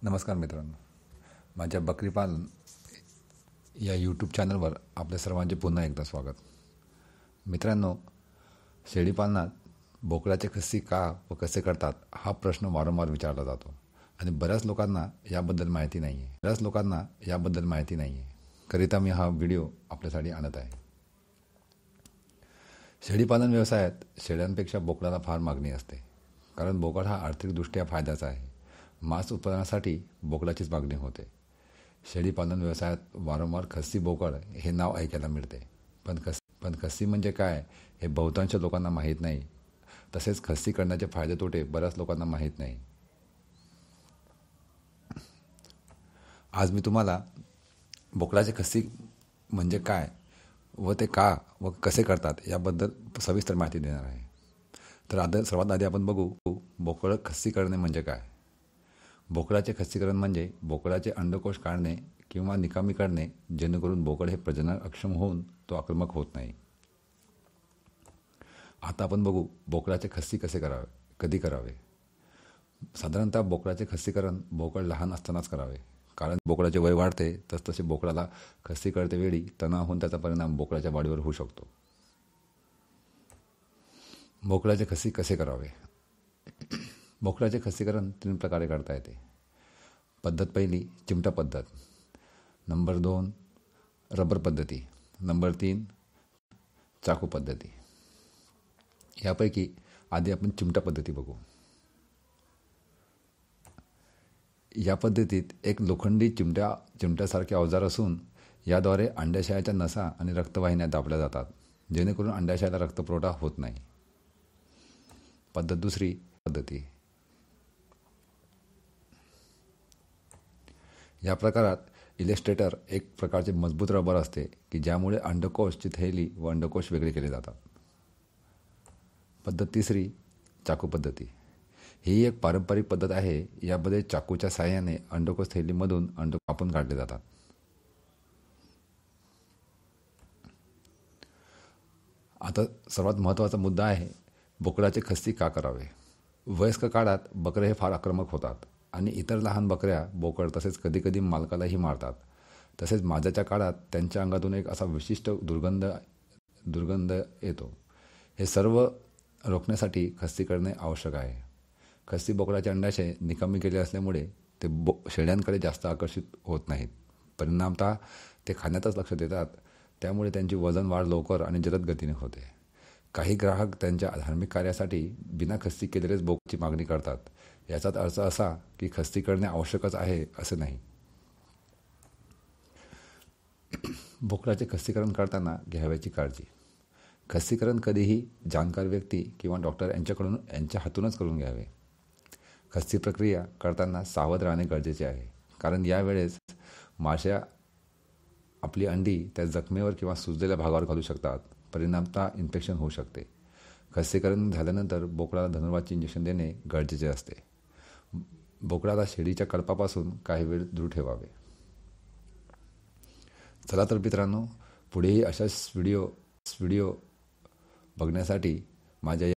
नमस्कार मित्रांनो, माझ्या बकरी पालन या यूट्यूब चॅनलवर आपल्या सर्वांचे पुन्हा एकदा स्वागत. मित्रांनो, शेळीपालनात बोकडाचे खस्सी का व कसे करतात हा प्रश्न वारंवार विचारला जातो आणि बऱ्याच लोकांना याबद्दल माहिती नाही आहे. करिता मी हा व्हिडिओ आपल्यासाठी आणत आहे. शेळीपालन व्यवसायात शेळ्यांपेक्षा बोकडाला फार मागणी असते, कारण बोकड हा आर्थिकदृष्ट्या फायद्याचा आहे. मांस उत्पादनासाठी बोकडाचीच मागणी होते. शेळीपालन व्यवसायात वारंवार खस्सी बोकड हे नाव ऐकायला मिळते, पण खस्सी म्हणजे काय हे बहुतांश लोकांना माहीत नाही. तसेच खस्सी करण्याचे फायदे तोटे बऱ्याच लोकांना माहीत नाही. आज मी तुम्हाला बोकडाचे खस्सी म्हणजे काय व ते का व कसे करतात याबद्दल सविस्तर माहिती देणार आहे. तर सर्वात आधी आपण बघू, बोकड खस्सी करणे म्हणजे काय. बोकडाचे खस्सीकरण म्हणजे बोकडाचे अंडकोश काढणे किंवा निकामी करणे, जेणेकरून बोकड हे प्रजनन अक्षम होऊन तो आक्रमक होत नाही. आता आपण बघू बोकडाचे खस्सी कधी करावे. साधारणतः बोकडाचे खस्सीकरण बोकड लहान असतानाच करावे, कारण बोकडाचे वय वाढते तसतसे बोकडाला खस्सी करते वेळी तणाव होऊन त्याचा परिणाम बोकडाच्या वाढीवर होऊ शकतो. बोकडाचे खस्सी कसे करावे. बोकडाचे खस्सीकरण 3 प्रकारे करता येते. पद्धत पहिली चिमटा पद्धत, नंबर 2 रबर पद्धती, नंबर 3 चाकू पद्धती. यापैकी आधी आपण चिमटा पद्धती बघू. या पद्धतीत एक लोखंडी चिमट्यासारखे अवजार असून याद्वारे अंडाशयाच्या नसा आणि रक्तवाहिन्या दाबल्या जातात, जेणेकरून अंडाशयाला रक्तपुरवठा होत नाही. पद्धत दुसरी पद्धती. या प्रकारात इलेस्ट्रेटर एक प्रकारचे मजबूत रबर असते की ज्यामुळे अंडकोशची थैली व अंडकोश वेगळे केले जातात. पद्धत तिसरी चाकू पद्धती. ही एक पारंपरिक पद्धत आहे. यामध्ये चाकूच्या साहाय्याने अंडकोश थैलीमधून अंड कापून काढले जातात. आता सर्वात महत्त्वाचा मुद्दा आहे बोकडाचे खस्सी का करावे. वयस्क काळात बकरे हे फार आक्रमक होतात आणि इतर लहान बकऱ्या, बोकड तसेच कधीकधी मालकालाही मारतात. तसेच माजाच्या काळात त्यांच्या अंगातून एक असा विशिष्ट दुर्गंध येतो. हे सर्व रोखण्यासाठी खस्सी करणे आवश्यक आहे. खस्सी बोकडाचे अंडाशय निकामी केले असल्यामुळे ते शेळ्यांकडे जास्त आकर्षित होत नाहीत. परिणामतः ते खाण्यातच लक्ष देतात. त्यामुळे त्यांची वजन वाढ लवकर आणि जलद गतीने होते. काही ग्राहक त्यांच्या धार्मिक कार्यासाठी बिना खस्सी केलेलेच बोकडाची मागणी करतात. याचाच अर्थ असा की खस्सी करणे आवश्यकच आहे असे नाही. बोकडाचे खस्सीकरण करताना घ्यावयाची काळजी. खस्सीकरण कधीही जाणकार व्यक्ती किंवा डॉक्टर यांच्या हातूनच करून घ्यावे. खस्सी प्रक्रिया करताना सावध राहणे गरजेचे आहे, कारण यावेळेस माश्या आपली अंडी त्या जखमेवर किंवा सुजलेल्या भागावर घालू शकतात. परिणामतः इन्फेक्शन होऊ शकते. खस्सीकरण झाल्यानंतर बोकडाला धनुर्वातचे इंजेक्शन देणे गरजेचे असते. बोकडाला शेळीच्या कळपापासून काही वेळ दूर ठेवावे. चला तर मित्रांनो, पुढेही अशाच व्हिडिओ बघण्यासाठी माझ्या